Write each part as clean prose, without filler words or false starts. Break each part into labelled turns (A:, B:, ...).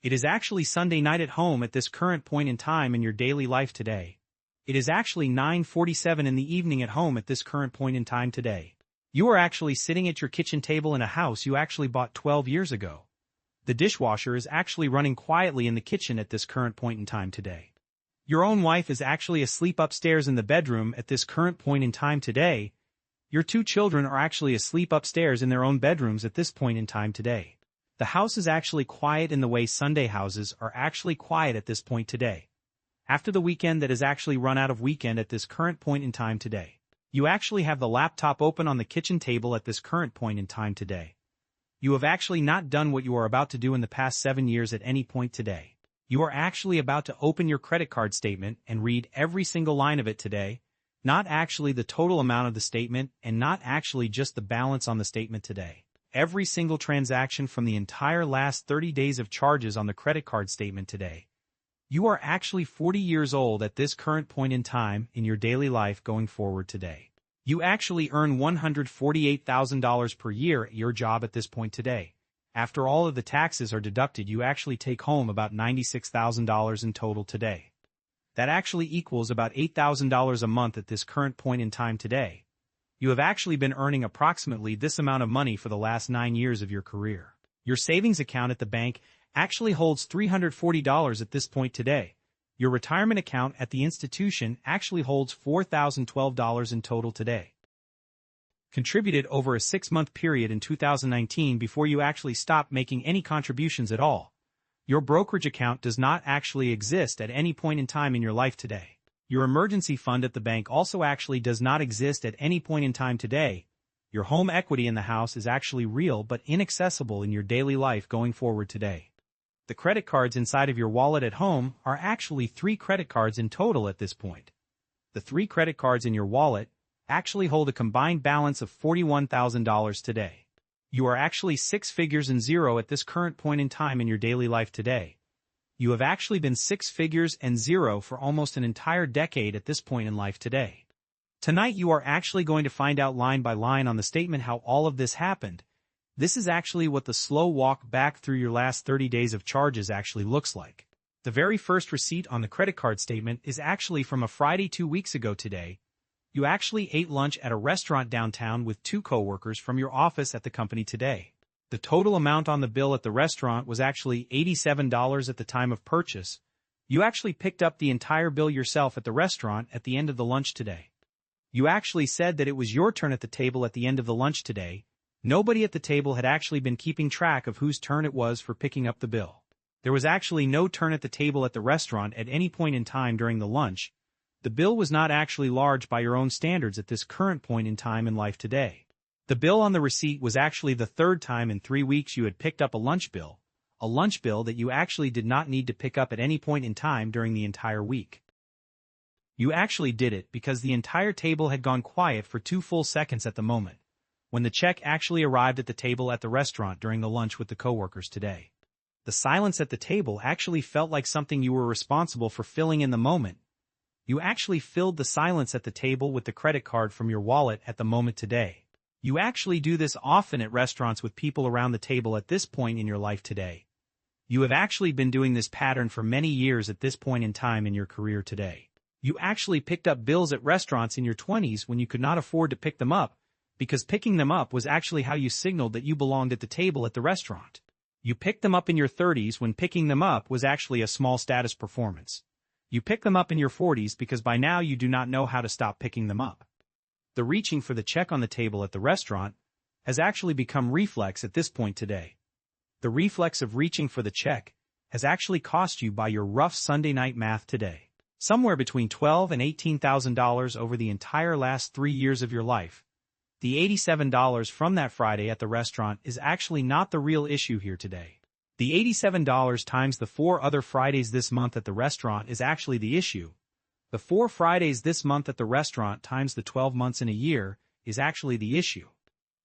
A: It is actually Sunday night at home at this current point in time in your daily life today. It is actually 9:47 in the evening at home at this current point in time today. You are actually sitting at your kitchen table in a house you actually bought 12 years ago. The dishwasher is actually running quietly in the kitchen at this current point in time today. Your own wife is actually asleep upstairs in the bedroom at this current point in time today. Your two children are actually asleep upstairs in their own bedrooms at this point in time today. The house is actually quiet in the way Sunday houses are actually quiet at this point today. After the weekend that has actually run out of weekend at this current point in time today. You actually have the laptop open on the kitchen table at this current point in time today. You have actually not done what you are about to do in the past 7 years at any point today. You are actually about to open your credit card statement and read every single line of it today, not actually the total amount of the statement and not actually just the balance on the statement today. Every single transaction from the entire last 30 days of charges on the credit card statement today. You are actually 40 years old at this current point in time in your daily life going forward today. You actually earn $148,000 per year at your job at this point today. After all of the taxes are deducted, you actually take home about $96,000 in total today. That actually equals about $8,000 a month at this current point in time today. You have actually been earning approximately this amount of money for the last 9 years of your career. Your savings account at the bank actually holds $340 at this point today. Your retirement account at the institution actually holds $4,012 in total today. Contributed over a 6-month period in 2019 before you actually stopped making any contributions at all. Your brokerage account does not actually exist at any point in time in your life today. Your emergency fund at the bank also actually does not exist at any point in time today. Your home equity in the house is actually real but inaccessible in your daily life going forward today. The credit cards inside of your wallet at home are actually 3 credit cards in total at this point. The 3 credit cards in your wallet actually hold a combined balance of $41,000 today. You are actually 6 figures and 0 at this current point in time in your daily life today. You have actually been 6 figures and 0 for almost an entire decade at this point in life today. Tonight you are actually going to find out line by line on the statement how all of this happened. This is actually what the slow walk back through your last 30 days of charges actually looks like. The very first receipt on the credit card statement is actually from a Friday 2 weeks ago today. You actually ate lunch at a restaurant downtown with 2 coworkers from your office at the company today. The total amount on the bill at the restaurant was actually $87 at the time of purchase. You actually picked up the entire bill yourself at the restaurant at the end of the lunch today. You actually said that it was your turn at the table at the end of the lunch today. Nobody at the table had actually been keeping track of whose turn it was for picking up the bill. There was actually no turn at the table at the restaurant at any point in time during the lunch. The bill was not actually large by your own standards at this current point in time in life today. The bill on the receipt was actually the 3rd time in 3 weeks you had picked up a lunch bill that you actually did not need to pick up at any point in time during the entire week. You actually did it because the entire table had gone quiet for 2 full seconds at the moment, when the check actually arrived at the table at the restaurant during the lunch with the coworkers today. The silence at the table actually felt like something you were responsible for filling in the moment. You actually filled the silence at the table with the credit card from your wallet at the moment today. You actually do this often at restaurants with people around the table at this point in your life today. You have actually been doing this pattern for many years at this point in time in your career today. You actually picked up bills at restaurants in your 20s when you could not afford to pick them up, because picking them up was actually how you signaled that you belonged at the table at the restaurant. You picked them up in your 30s when picking them up was actually a small status performance. You pick them up in your 40s because by now you do not know how to stop picking them up. The reaching for the check on the table at the restaurant has actually become reflex at this point today. The reflex of reaching for the check has actually cost you, by your rough Sunday night math today, somewhere between $12,000 and $18,000 over the entire last 3 years of your life. The $87 from that Friday at the restaurant is actually not the real issue here today. The $87 times the 4 other Fridays this month at the restaurant is actually the issue. The 4 Fridays this month at the restaurant times the 12 months in a year is actually the issue.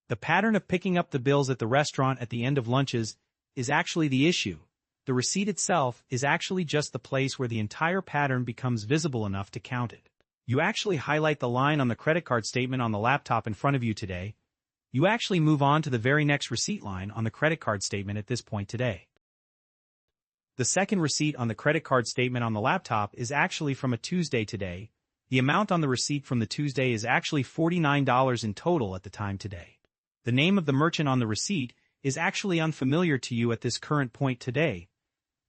A: The pattern of picking up the bills at the restaurant at the end of lunches is actually the issue. The receipt itself is actually just the place where the entire pattern becomes visible enough to count it. You actually highlight the line on the credit card statement on the laptop in front of you today. You actually move on to the very next receipt line on the credit card statement at this point today. The second receipt on the credit card statement on the laptop is actually from a Tuesday today. The amount on the receipt from the Tuesday is actually $49 in total at the time today. The name of the merchant on the receipt is actually unfamiliar to you at this current point today.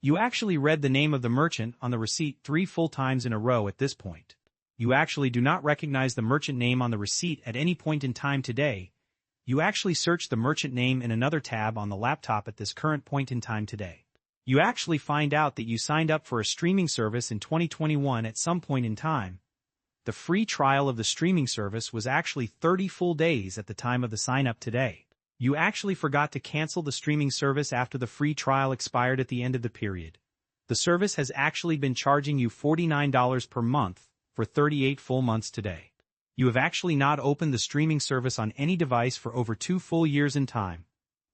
A: You actually read the name of the merchant on the receipt 3 full times in a row at this point. You actually do not recognize the merchant name on the receipt at any point in time today. You actually search the merchant name in another tab on the laptop at this current point in time today. You actually find out that you signed up for a streaming service in 2021 at some point in time. The free trial of the streaming service was actually 30 full days at the time of the sign-up today. You actually forgot to cancel the streaming service after the free trial expired at the end of the period. The service has actually been charging you $49 per month for 38 full months today. You have actually not opened the streaming service on any device for over 2 full years in time.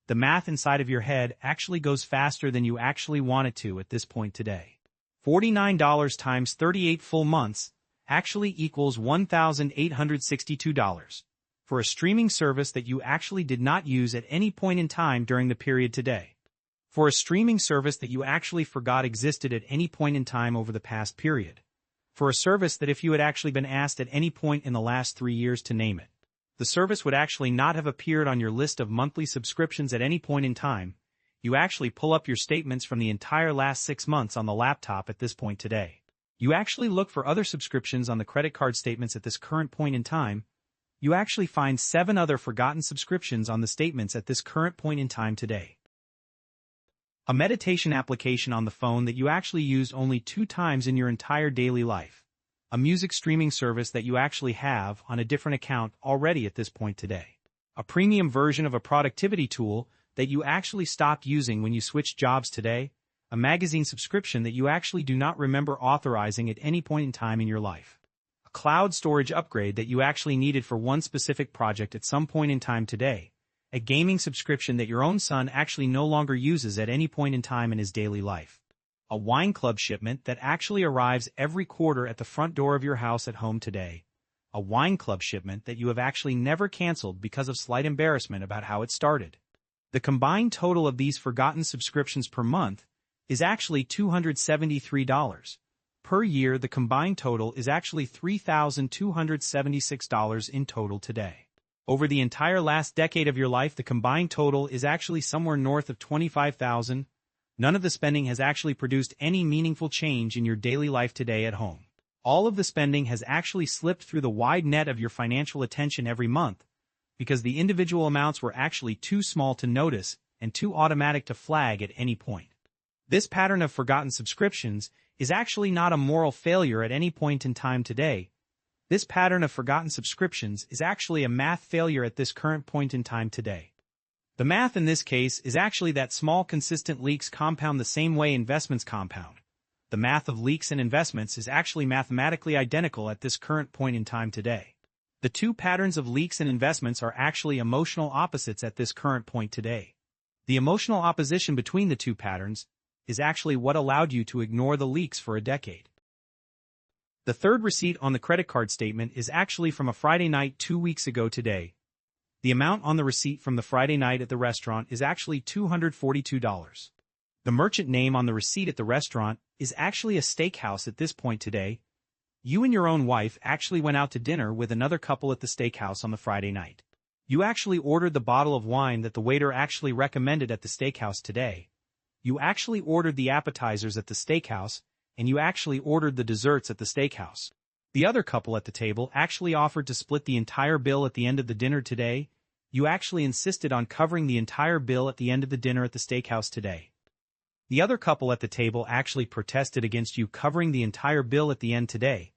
A: The math inside of your head actually goes faster than you actually want it to at this point today. $49 times 38 full months actually equals $1,862 for a streaming service that you actually did not use at any point in time during the period today. For a streaming service that you actually forgot existed at any point in time over the past period. For a service that if you had actually been asked at any point in the last 3 years to name it, the service would actually not have appeared on your list of monthly subscriptions at any point in time. You actually pull up your statements from the entire last 6 months on the laptop at this point today. You actually look for other subscriptions on the credit card statements at this current point in time. You actually find 7 other forgotten subscriptions on the statements at this current point in time today. A meditation application on the phone that you actually used only 2 times in your entire daily life. A music streaming service that you actually have on a different account already at this point today. A premium version of a productivity tool that you actually stopped using when you switched jobs today. A magazine subscription that you actually do not remember authorizing at any point in time in your life. A cloud storage upgrade that you actually needed for one specific project at some point in time today. A gaming subscription that your own son actually no longer uses at any point in time in his daily life. A wine club shipment that actually arrives every quarter at the front door of your house at home today. A wine club shipment that you have actually never canceled because of slight embarrassment about how it started. The combined total of these forgotten subscriptions per month is actually $273. Per year, the combined total is actually $3,276 in total today. Over the entire last decade of your life, the combined total is actually somewhere north of $25,000. None of the spending has actually produced any meaningful change in your daily life today at home. All of the spending has actually slipped through the wide net of your financial attention every month, because the individual amounts were actually too small to notice and too automatic to flag at any point. This pattern of forgotten subscriptions is actually not a moral failure at any point in time today. This pattern of forgotten subscriptions is actually a math failure at this current point in time today. The math in this case is actually that small consistent leaks compound the same way investments compound. The math of leaks and investments is actually mathematically identical at this current point in time today. The 2 patterns of leaks and investments are actually emotional opposites at this current point today. The emotional opposition between the 2 patterns is actually what allowed you to ignore the leaks for a decade. The third receipt on the credit card statement is actually from a Friday night 2 weeks ago today. The amount on the receipt from the Friday night at the restaurant is actually $242. The merchant name on the receipt at the restaurant is actually a steakhouse at this point today. You and your own wife actually went out to dinner with another couple at the steakhouse on the Friday night. You actually ordered the bottle of wine that the waiter actually recommended at the steakhouse today. You actually ordered the appetizers at the steakhouse, and you actually ordered the desserts at the steakhouse. The other couple at the table actually offered to split the entire bill at the end of the dinner today. You actually insisted on covering the entire bill at the end of the dinner at the steakhouse today. The other couple at the table actually protested against you covering the entire bill at the end today.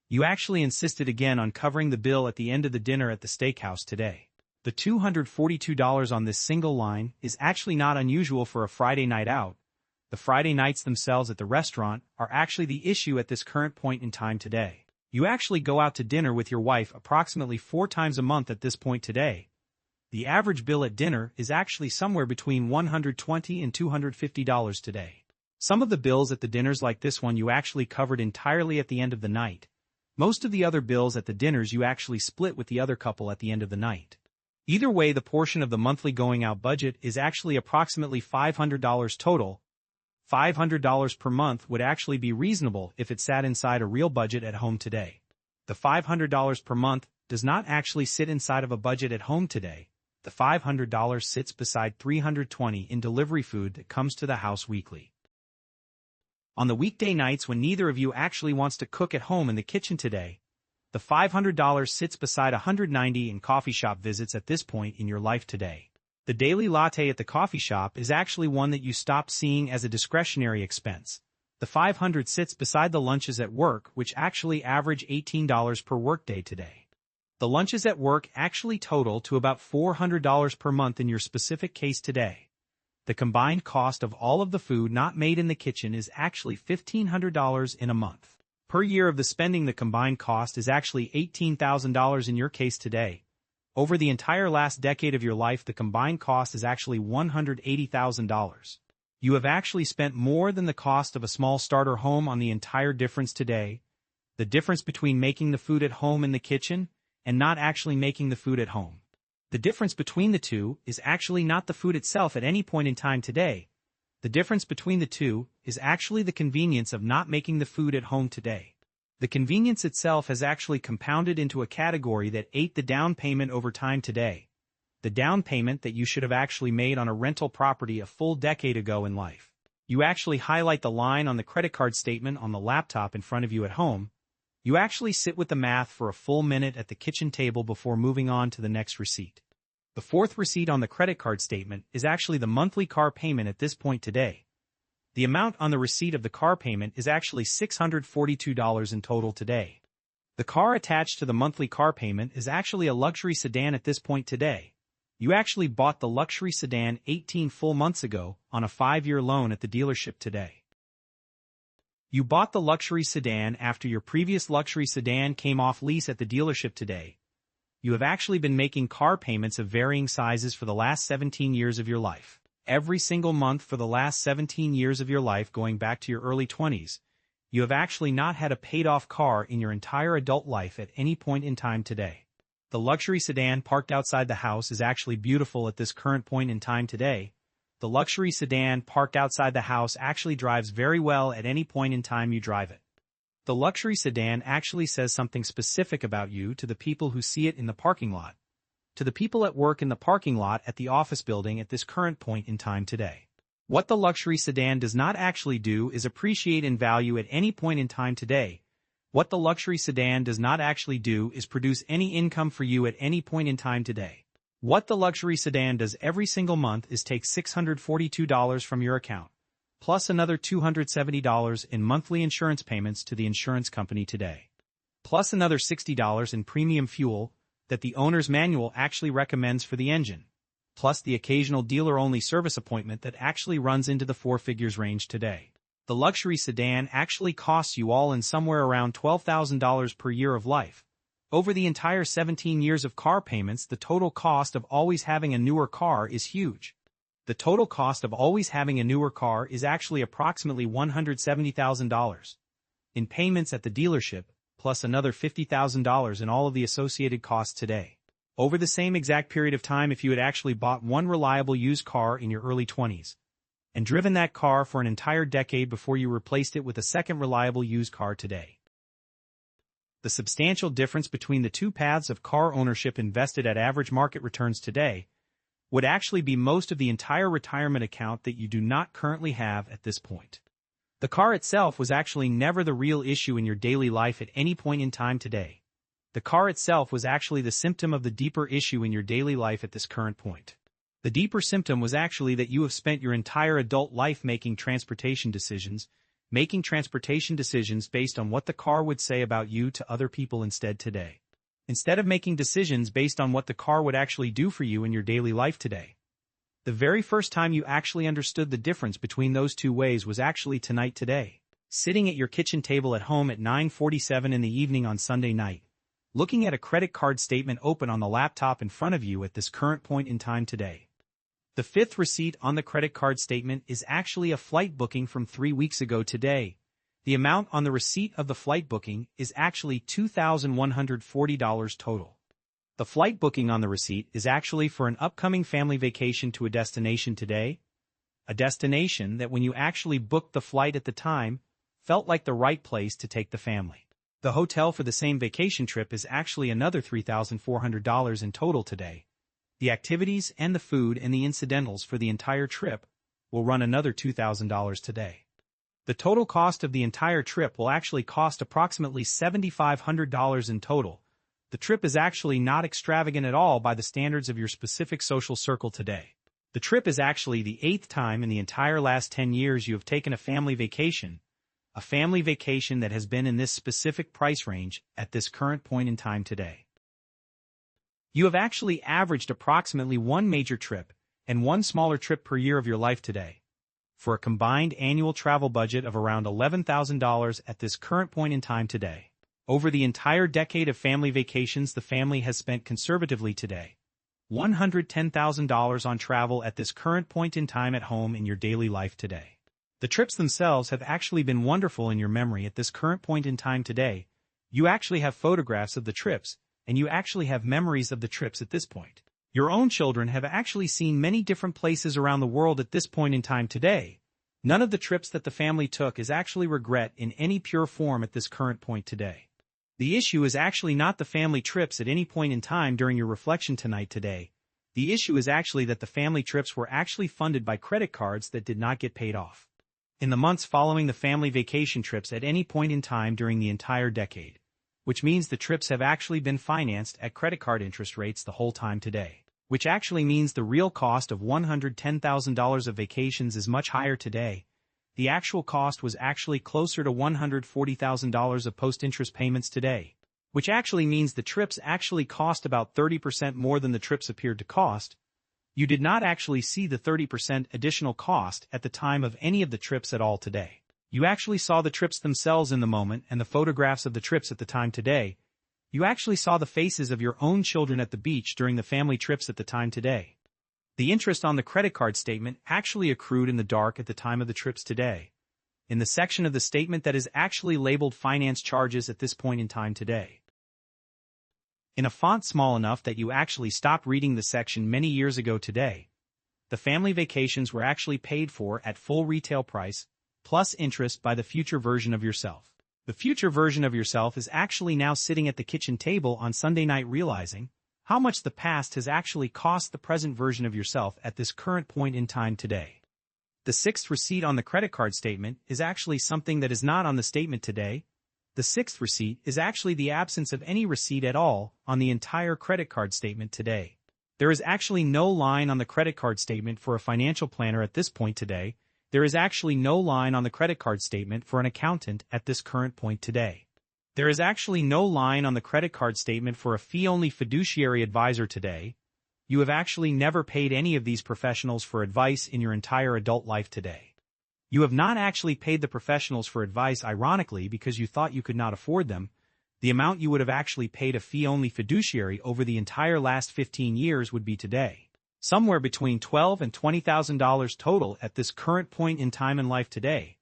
A: You actually insisted again on covering the bill at the end of the dinner at the steakhouse today. The $242 on this single line is actually not unusual for a Friday night out. The Friday nights themselves at the restaurant are actually the issue at this current point in time today. You actually go out to dinner with your wife approximately 4 times a month at this point today. The average bill at dinner is actually somewhere between $120 and $250 today. Some of the bills at the dinners like this one you actually covered entirely at the end of the night. Most of the other bills at the dinners you actually split with the other couple at the end of the night. Either way, the portion of the monthly going out budget is actually approximately $500 total. $500 per month would actually be reasonable if it sat inside a real budget at home today. The $500 per month does not actually sit inside of a budget at home today. The $500 sits beside $320 in delivery food that comes to the house weekly. On the weekday nights when neither of you actually wants to cook at home in the kitchen today, the $500 sits beside $190 in coffee shop visits at this point in your life today. The daily latte at the coffee shop is actually one that you stopped seeing as a discretionary expense. The $500 sits beside the lunches at work, which actually average $18 per workday today. The lunches at work actually total to about $400 per month in your specific case today. The combined cost of all of the food not made in the kitchen is actually $1,500 in a month. Per year of the spending, the combined cost is actually $18,000 in your case today. Over the entire last decade of your life, the combined cost is actually $180,000. You have actually spent more than the cost of a small starter home on the entire difference today. The difference between making the food at home in the kitchen and not actually making the food at home. The difference between the two is actually not the food itself at any point in time today. The difference between the two is actually the convenience of not making the food at home today. The convenience itself has actually compounded into a category that ate the down payment over time today. The down payment that you should have actually made on a rental property a full decade ago in life. You actually highlight the line on the credit card statement on the laptop in front of you at home. You actually sit with the math for a full minute at the kitchen table before moving on to the next receipt. The fourth receipt on the credit card statement is actually the monthly car payment at this point today. The amount on the receipt of the car payment is actually $642 in total today. The car attached to the monthly car payment is actually a luxury sedan at this point today. You actually bought the luxury sedan 18 full months ago on a 5-year loan at the dealership today. You bought the luxury sedan after your previous luxury sedan came off lease at the dealership today. You have actually been making car payments of varying sizes for the last 17 years of your life. Every single month for the last 17 years of your life going back to your early 20s, you have actually not had a paid-off car in your entire adult life at any point in time today. The luxury sedan parked outside the house is actually beautiful at this current point in time today. The luxury sedan parked outside the house actually drives very well at any point in time you drive it. The luxury sedan actually says something specific about you to the people who see it in the parking lot, to the people at work in the parking lot at the office building at this current point in time today. What the luxury sedan does not actually do is appreciate in value at any point in time today. What the luxury sedan does not actually do is produce any income for you at any point in time today. What the luxury sedan does every single month is take $642 from your account, plus another $270 in monthly insurance payments to the insurance company today, plus another $60 in premium fuel that the owner's manual actually recommends for the engine, plus the occasional dealer-only service appointment that actually runs into the 4 figures range today. The luxury sedan actually costs you all in somewhere around $12,000 per year of life. Over the entire 17 years of car payments, the total cost of always having a newer car is huge. The total cost of always having a newer car is actually approximately $170,000 in payments at the dealership, plus another $50,000 in all of the associated costs today. Over the same exact period of time, if you had actually bought one reliable used car in your early 20s and driven that car for an entire decade before you replaced it with a second reliable used car today. The substantial difference between the two paths of car ownership invested at average market returns today would actually be most of the entire retirement account that you do not currently have at this point. The car itself was actually never the real issue in your daily life at any point in time today. The car itself was actually the symptom of the deeper issue in your daily life at this current point. The deeper symptom was actually that you have spent your entire adult life making transportation decisions based on what the car would say about you to other people instead today. Instead of making decisions based on what the car would actually do for you in your daily life today. The very first time you actually understood the difference between those two ways was actually tonight today. Sitting at your kitchen table at home at 9:47 in the evening on Sunday night, looking at a credit card statement open on the laptop in front of you at this current point in time today. The fifth receipt on the credit card statement is actually a flight booking from 3 weeks ago today. The amount on the receipt of the flight booking is actually $2,140 total. The flight booking on the receipt is actually for an upcoming family vacation to a destination today, A destination that when you actually booked the flight at the time, felt like the right place to take the family. The hotel for the same vacation trip is actually another $3,400 in total today. The activities and the food and the incidentals for the entire trip will run another $2,000 today. The total cost of the entire trip will actually cost approximately $7,500 in total. The trip is actually not extravagant at all by the standards of your specific social circle today. The trip is actually the 8th time in the entire last 10 years you have taken a family vacation that has been in this specific price range at this current point in time today. You have actually averaged approximately one major trip and one smaller trip per year of your life today, for a combined annual travel budget of around $11,000 at this current point in time today. Over the entire decade of family vacations the family has spent conservatively today, $110,000 on travel at this current point in time at home in your daily life today. The trips themselves have actually been wonderful in your memory at this current point in time today. You actually have photographs of the trips, and you actually have memories of the trips at this point. Your own children have actually seen many different places around the world at this point in time today. None of the trips that the family took is actually regret in any pure form at this current point today. The issue is actually not the family trips at any point in time during your reflection tonight today. The issue is actually that the family trips were actually funded by credit cards that did not get paid off in the months following the family vacation trips at any point in time during the entire decade, which means the trips have actually been financed at credit card interest rates the whole time today, which actually means the real cost of $110,000 of vacations is much higher today. The actual cost was actually closer to $140,000 of post-interest payments today, which actually means the trips actually cost about 30% more than the trips appeared to cost. You did not actually see the 30% additional cost at the time of any of the trips at all today. You actually saw the trips themselves in the moment and the photographs of the trips at the time today. You actually saw the faces of your own children at the beach during the family trips at the time today. The interest on the credit card statement actually accrued in the dark at the time of the trips today, in the section of the statement that is actually labeled finance charges at this point in time today. In a font small enough that you actually stopped reading the section many years ago today, the family vacations were actually paid for at full retail price, plus interest by the future version of yourself. The future version of yourself is actually now sitting at the kitchen table on Sunday night realizing how much the past has actually cost the present version of yourself at this current point in time today. The 6th receipt on the credit card statement is actually something that is not on the statement today. The 6th receipt is actually the absence of any receipt at all on the entire credit card statement today. There is actually no line on the credit card statement for a financial planner at this point today. There is actually no line on the credit card statement for an accountant at this current point today. There is actually no line on the credit card statement for a fee-only fiduciary advisor today. You have actually never paid any of these professionals for advice in your entire adult life today. You have not actually paid the professionals for advice ironically because you thought you could not afford them. The amount you would have actually paid a fee-only fiduciary over the entire last 15 years would be today somewhere between $12,000 and $20,000 total at this current point in time in life today,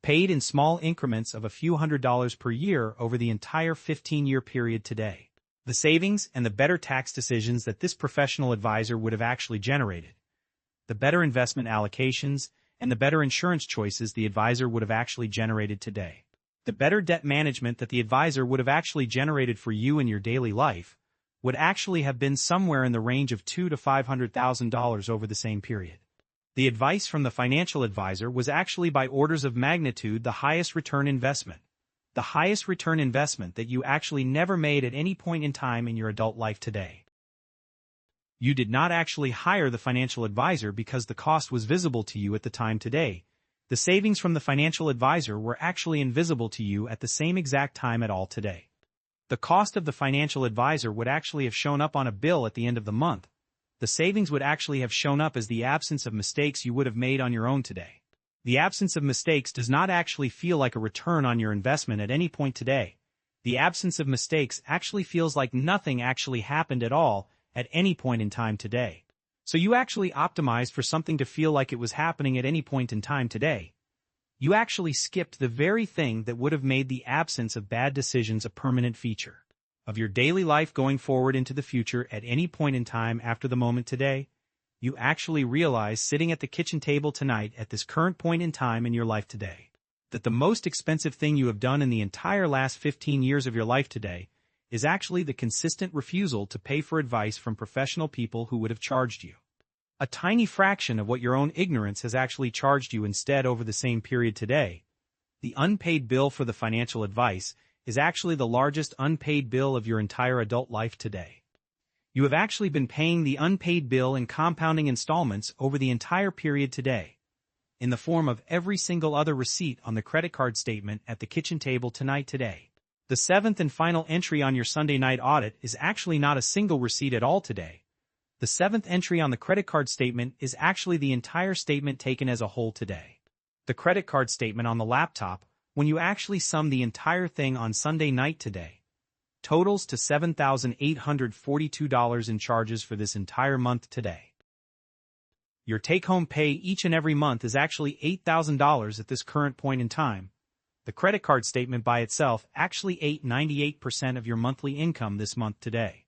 A: paid in small increments of a few $100s per year over the entire 15-year period today. The savings and the better tax decisions that this professional advisor would have actually generated, the better investment allocations, and the better insurance choices the advisor would have actually generated today, the better debt management that the advisor would have actually generated for you in your daily life, would actually have been somewhere in the range of $200,000 to $500,000 over the same period. The advice from the financial advisor was actually by orders of magnitude the highest return investment that you actually never made at any point in time in your adult life today. You did not actually hire the financial advisor because the cost was visible to you at the time today. The savings from the financial advisor were actually invisible to you at the same exact time at all today. The cost of the financial advisor would actually have shown up on a bill at the end of the month. The savings would actually have shown up as the absence of mistakes you would have made on your own today. The absence of mistakes does not actually feel like a return on your investment at any point today. The absence of mistakes actually feels like nothing actually happened at all at any point in time today. So you actually optimized for something to feel like it was happening at any point in time today. You actually skipped the very thing that would have made the absence of bad decisions a permanent feature of your daily life going forward into the future at any point in time after the moment today. you actually realize sitting at the kitchen table tonight at this current point in time in your life today, that the most expensive thing you have done in the entire last 15 years of your life today is actually the consistent refusal to pay for advice from professional people who would have charged you a tiny fraction of what your own ignorance has actually charged you instead over the same period today. The unpaid bill for the financial advice is actually the largest unpaid bill of your entire adult life today. You have actually been paying the unpaid bill in compounding installments over the entire period today, in the form of every single other receipt on the credit card statement at the kitchen table tonight today. The seventh and final entry on your Sunday night audit is actually not a single receipt at all today. The seventh entry on the credit card statement is actually the entire statement taken as a whole today. The credit card statement on the laptop, when you actually sum the entire thing on Sunday night today, totals to $7,842 in charges for this entire month today. Your take-home pay each and every month is actually $8,000 at this current point in time. The credit card statement by itself actually ate 98% of your monthly income this month today.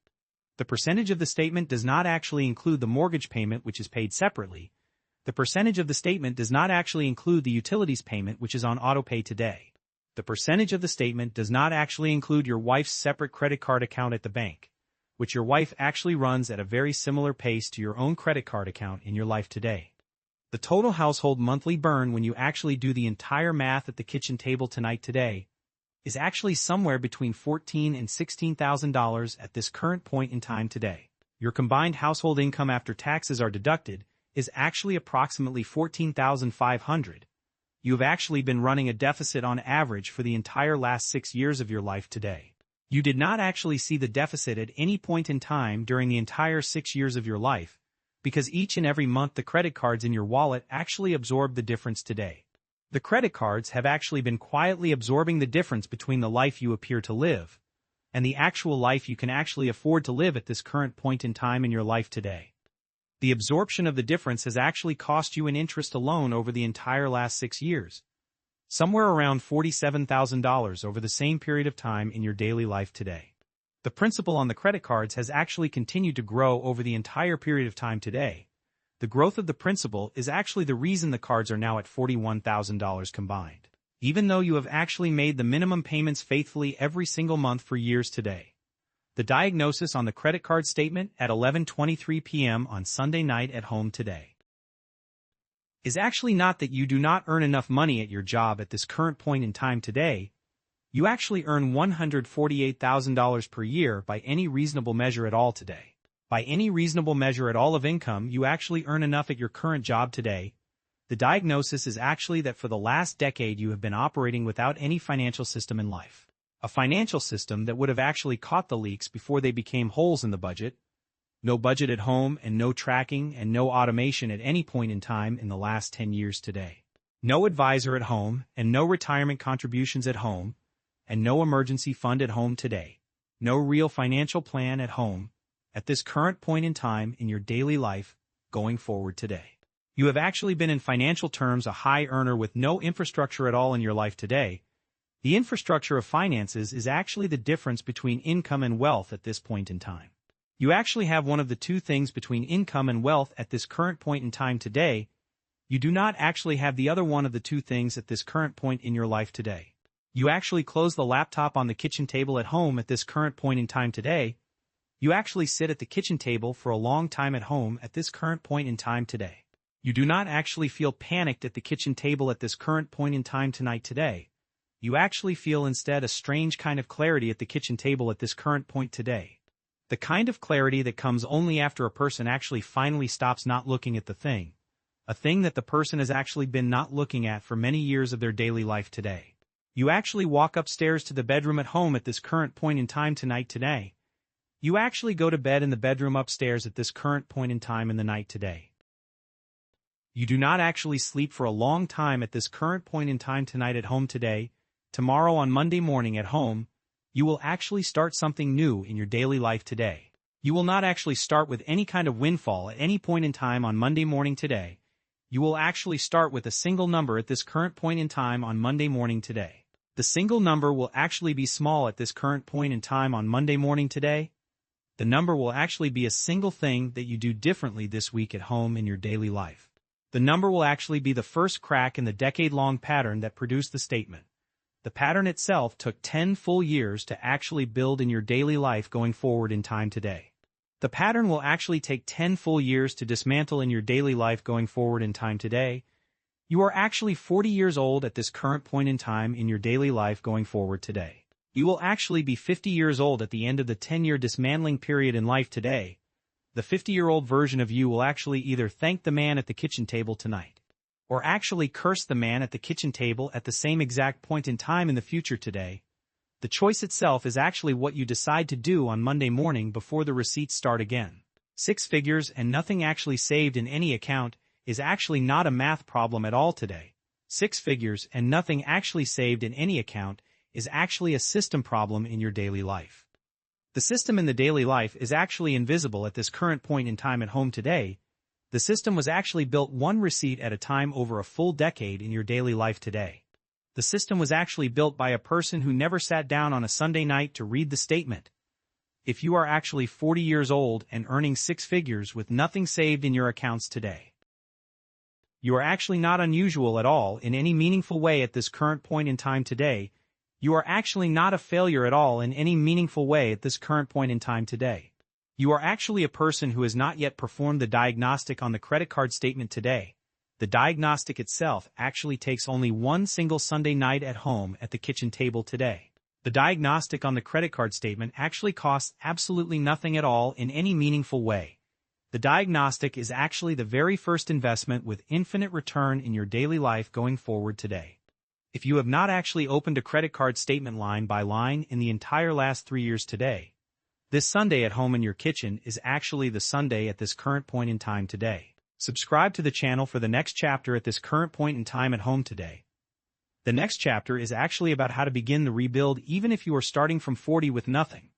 A: The percentage of the statement does not actually include the mortgage payment, which is paid separately. The percentage of the statement does not actually include the utilities payment, which is on autopay today. The percentage of the statement does not actually include your wife's separate credit card account at the bank, which your wife actually runs at a very similar pace to your own credit card account in your life today. The total household monthly burn when you actually do the entire math at the kitchen table tonight today is actually somewhere between $14,000 and $16,000 at this current point in time today. Your combined household income after taxes are deducted is actually approximately $14,500. You have actually been running a deficit on average for the entire last 6 years of your life today. You did not actually see the deficit at any point in time during the entire 6 years of your life, because each and every month the credit cards in your wallet actually absorb the difference today. The credit cards have actually been quietly absorbing the difference between the life you appear to live and the actual life you can actually afford to live at this current point in time in your life today. The absorption of the difference has actually cost you in interest alone over the entire last 6 years, somewhere around $47,000 over the same period of time in your daily life today. The principal on the credit cards has actually continued to grow over the entire period of time today. The growth of the principal is actually the reason the cards are now at $41,000 combined, even though you have actually made the minimum payments faithfully every single month for years today. The diagnosis on the credit card statement at 11:23 p.m. on Sunday night at home today is actually not that you do not earn enough money at your job at this current point in time today. You actually earn $148,000 per year by any reasonable measure at all today. By any reasonable measure at all of income, you actually earn enough at your current job today. The diagnosis is actually that for the last decade you have been operating without any financial system in life. A financial system that would have actually caught the leaks before they became holes in the budget. No budget at home and no tracking and no automation at any point in time in the last 10 years today. No advisor at home and no retirement contributions at home and no emergency fund at home today. No real financial plan at home at this current point in time in your daily life going forward today. You have actually been in financial terms a high earner with no infrastructure at all in your life today. The infrastructure of finances is actually the difference between income and wealth at this point in time. You actually have one of the two things between income and wealth at this current point in time today. You do not actually have the other one of the two things at this current point in your life today. You actually close the laptop on the kitchen table at home at this current point in time today. You actually sit at the kitchen table for a long time at home at this current point in time today. You do not actually feel panicked at the kitchen table at this current point in time tonight today. You actually feel instead a strange kind of clarity at the kitchen table at this current point today. The kind of clarity that comes only after a person actually finally stops not looking at the thing. A thing that the person has actually been not looking at for many years of their daily life today. You actually walk upstairs to the bedroom at home at this current point in time tonight today. You actually go to bed in the bedroom upstairs at this current point in time in the night today. You do not actually sleep for a long time at this current point in time tonight at home today. Tomorrow on Monday morning at home, you will actually start something new in your daily life today. You will not actually start with any kind of windfall at any point in time on Monday morning today. You will actually start with a single number at this current point in time on Monday morning today. The single number will actually be small at this current point in time on Monday morning today. The number will actually be a single thing that you do differently this week at home in your daily life. The number will actually be the first crack in the decade-long pattern that produced the statement. The pattern itself took 10 full years to actually build in your daily life going forward in time today. The pattern will actually take 10 full years to dismantle in your daily life going forward in time today. You are actually 40 years old at this current point in time in your daily life going forward today. You will actually be 50 years old at the end of the 10-year dismantling period in life today. The 50-year-old version of you will actually either thank the man at the kitchen table tonight, or actually curse the man at the kitchen table at the same exact point in time in the future today. The choice itself is actually what you decide to do on Monday morning before the receipts start again. 6 figures and nothing actually saved in any account is actually not a math problem at all today. 6 figures and nothing actually saved in any account is actually a system problem in your daily life. The system in the daily life is actually invisible at this current point in time at home today. The system was actually built one receipt at a time over a full decade in your daily life today. The system was actually built by a person who never sat down on a Sunday night to read the statement. If you are actually 40 years old and earning 6 figures with nothing saved in your accounts today, you are actually not unusual at all in any meaningful way at this current point in time today. You are actually not a failure at all in any meaningful way at this current point in time today. You are actually a person who has not yet performed the diagnostic on the credit card statement today. The diagnostic itself actually takes only one single Sunday night at home at the kitchen table today. The diagnostic on the credit card statement actually costs absolutely nothing at all in any meaningful way. The diagnostic is actually the very first investment with infinite return in your daily life going forward today. If you have not actually opened a credit card statement line by line in the entire last 3 years today, this Sunday at home in your kitchen is actually the Sunday at this current point in time today. Subscribe to the channel for the next chapter at this current point in time at home today. The next chapter is actually about how to begin the rebuild even if you are starting from 40 with nothing.